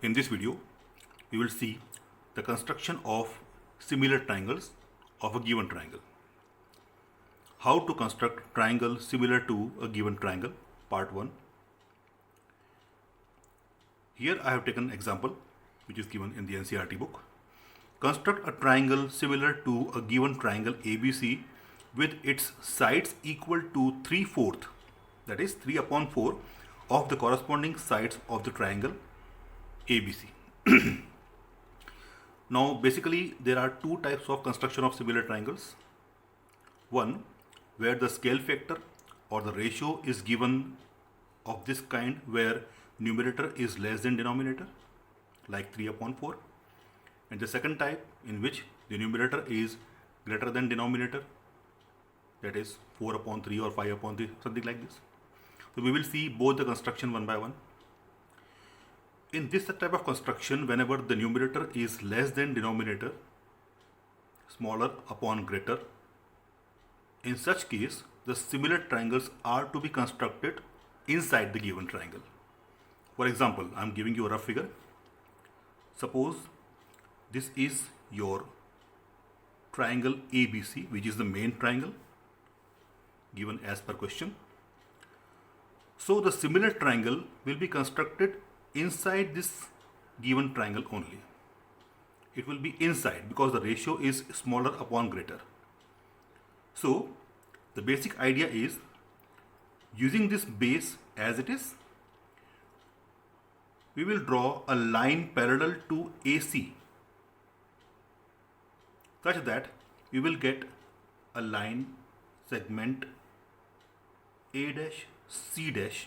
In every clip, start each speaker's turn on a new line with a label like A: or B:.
A: In this video, we will see the construction of similar triangles of a given triangle. How to construct triangle similar to a given triangle, part 1. Here I have taken an example which is given in the NCERT book. Construct a triangle similar to a given triangle ABC with its sides equal to 3/4, that is 3/4 of the corresponding sides of the triangle ABC. Now basically there are two types of construction of similar triangles. One where the scale factor or the ratio is given of this kind where numerator is less than denominator, like 3/4, and the second type in which the numerator is greater than denominator, that is 4/3 or 5/3, something like this. So we will see both the construction one by one. In this type of construction, whenever the numerator is less than denominator, smaller upon greater, in such case the similar triangles are to be constructed inside the given triangle. For example, I am giving you a rough figure. Suppose this is your triangle ABC, which is the main triangle given as per question. So the similar triangle will be constructed inside this given triangle only. It will be inside because the ratio is smaller upon greater. So the basic idea is, using this base as it is, we will draw a line parallel to AC such that we will get a line segment A dash C dash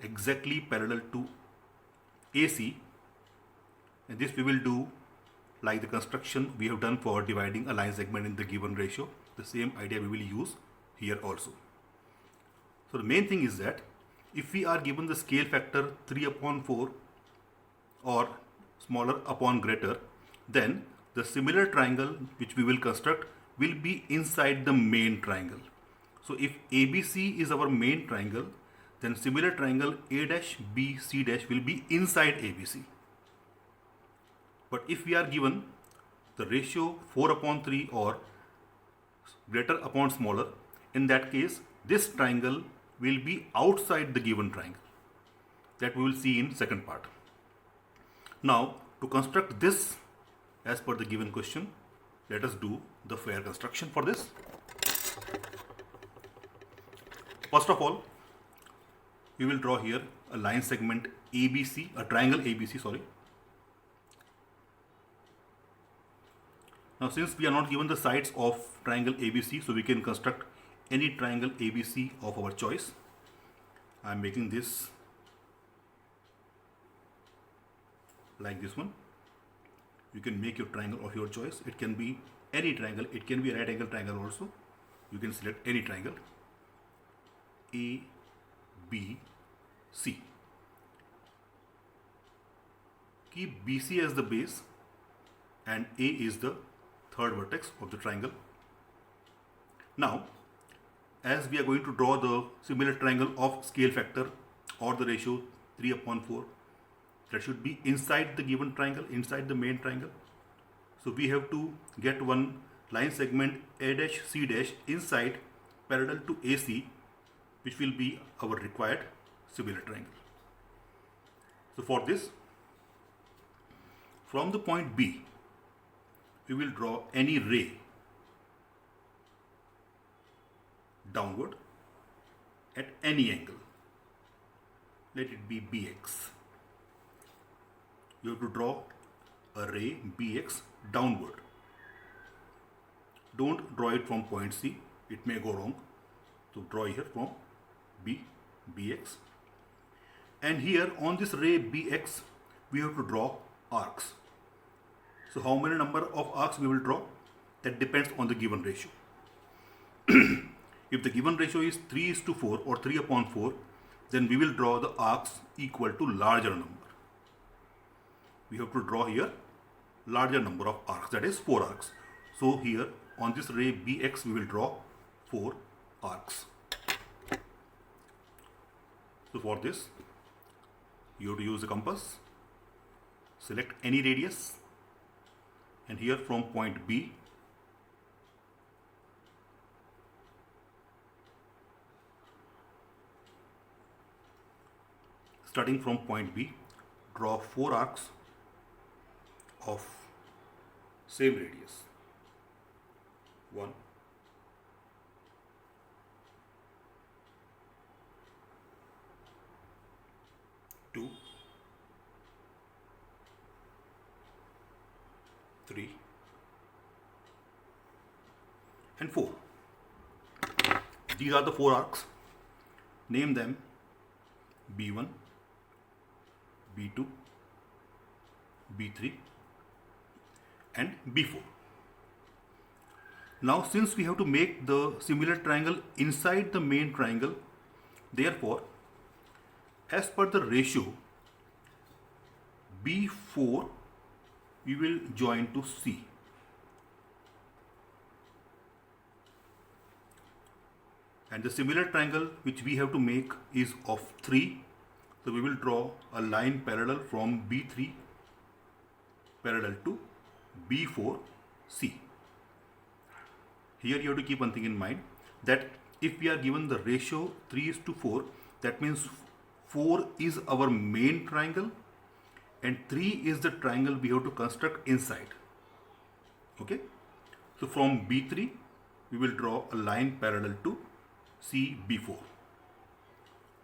A: exactly parallel to AC, and this we will do like the construction we have done for dividing a line segment in the given ratio. The same idea we will use here also. So the main thing is that if we are given the scale factor 3/4 or smaller upon greater, then the similar triangle which we will construct will be inside the main triangle. So if ABC is our main triangle, then similar triangle A dash B C dash will be inside ABC. But if we are given the ratio 4/3 or greater upon smaller, in that case this triangle will be outside the given triangle. That we will see in second part. Now to construct this as per the given question, let us do the fair construction for this. First of all, we will draw here a line segment ABC, a triangle ABC, sorry. Now since we are not given the sides of triangle ABC, so we can construct any triangle ABC of our choice. I am making this like this one. You can make your triangle of your choice. It can be any triangle. It can be a right angle triangle also. You can select any triangle A, B, C. Keep BC as the base and A is the third vertex of the triangle. Now, as we are going to draw the similar triangle of scale factor or the ratio 3/4, that should be inside the given triangle, inside the main triangle. So we have to get one line segment A dash C dash inside parallel to AC, which will be our required similar triangle. So for this, from the point B, we will draw any ray downward at any angle. Let it be BX. You have to draw a ray BX downward. Don't draw it from point C, it may go wrong. So draw here from BX. And here on this ray BX, we have to draw arcs. So how many number of arcs we will draw? That depends on the given ratio. If the given ratio is 3:4 or 3/4, then we will draw the arcs equal to larger number. We have to draw here larger number of arcs, that is 4 arcs. So here on this ray BX, we will draw 4 arcs. So for this, you have to use the compass. select any radius, and here from point B, starting from point B, draw 4 arcs of same radius. 1, 2, 3, and 4. These are the 4 arcs. Name them B1, B2, B3, and B4. Now, since we have to make the similar triangle inside the main triangle, therefore, as per the ratio, B4 we will join to C. And the similar triangle which we have to make is of 3. So we will draw a line parallel from B3 parallel to B4C. Here you have to keep one thing in mind, that if we are given the ratio 3:4, that means 4 is our main triangle and 3 is the triangle we have to construct inside. Okay, so from B3 we will draw a line parallel to CB4.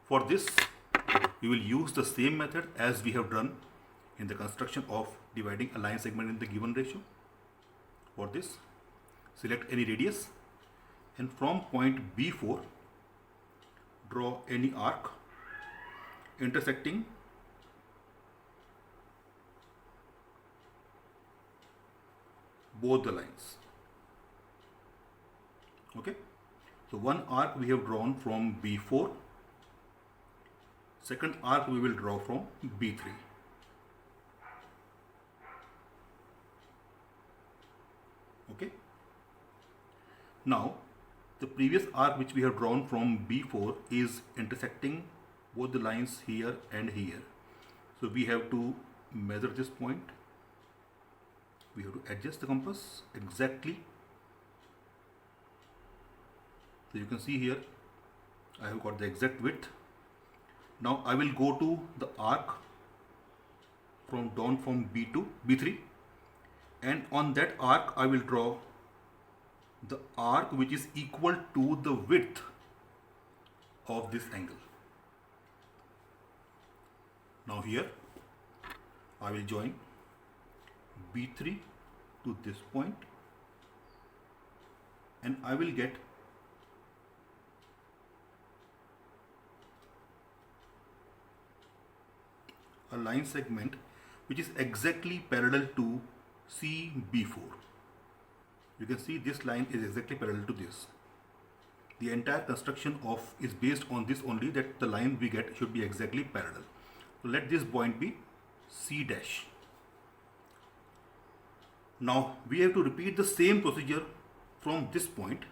A: For this we will use the same method as we have done in the construction of dividing a line segment in the given ratio. For this, select any radius, and from point B4 draw any arc intersecting both the lines. Okay, so one arc we have drawn from B4, second arc we will draw from B3. Okay, now the previous arc which we have drawn from B4 is intersecting both the lines here and here. So we have to measure this point. We have to adjust the compass exactly. So you can see here I have got the exact width. Now I will go to the arc down from B3, and on that arc I will draw the arc which is equal to the width of this angle. Now here I will join B3 to this point, and I will get a line segment which is exactly parallel to CB4. You can see this line is exactly parallel to this. The entire construction is based on this only, that the line we get should be exactly parallel. So let this point be C dash. Now we have to repeat the same procedure from this point.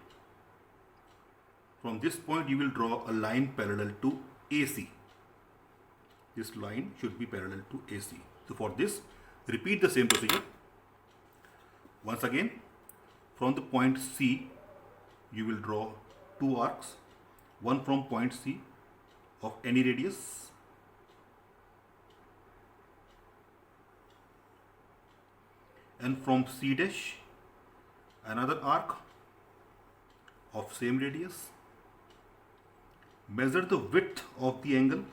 A: From this point you will draw a line parallel to AC. This line should be parallel to AC. So for this, repeat the same procedure. Once again, from the point C, you will draw 2 arcs, one from point C of any radius, and from C dash, another arc of same radius. Measure the width of the angle.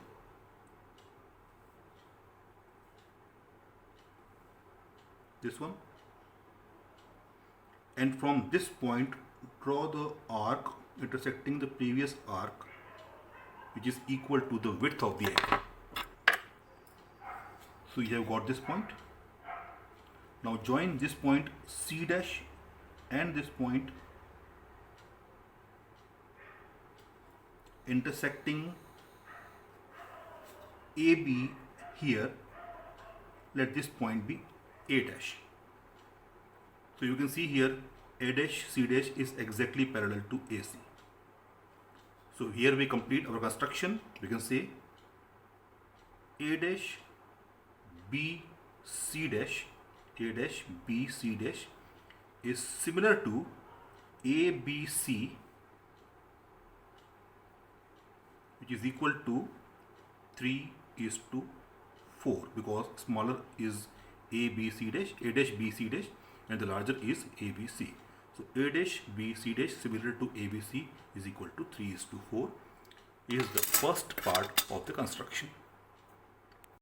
A: This one, and from this point draw the arc intersecting the previous arc which is equal to the width of the angle. So you have got this point. Now join this point C dash and this point intersecting AB here. Let this point be A dash. So you can see here A dash C dash is exactly parallel to AC. So here we complete our construction. We can say A dash B C dash, A dash, B, C dash is similar to A, B, C, which is equal to 3:4, because smaller is A, B, C dash, A dash, B, C dash, and the larger is A, B, C. So A dash, B, C dash similar to A, B, C is equal to 3:4 is the first part of the construction.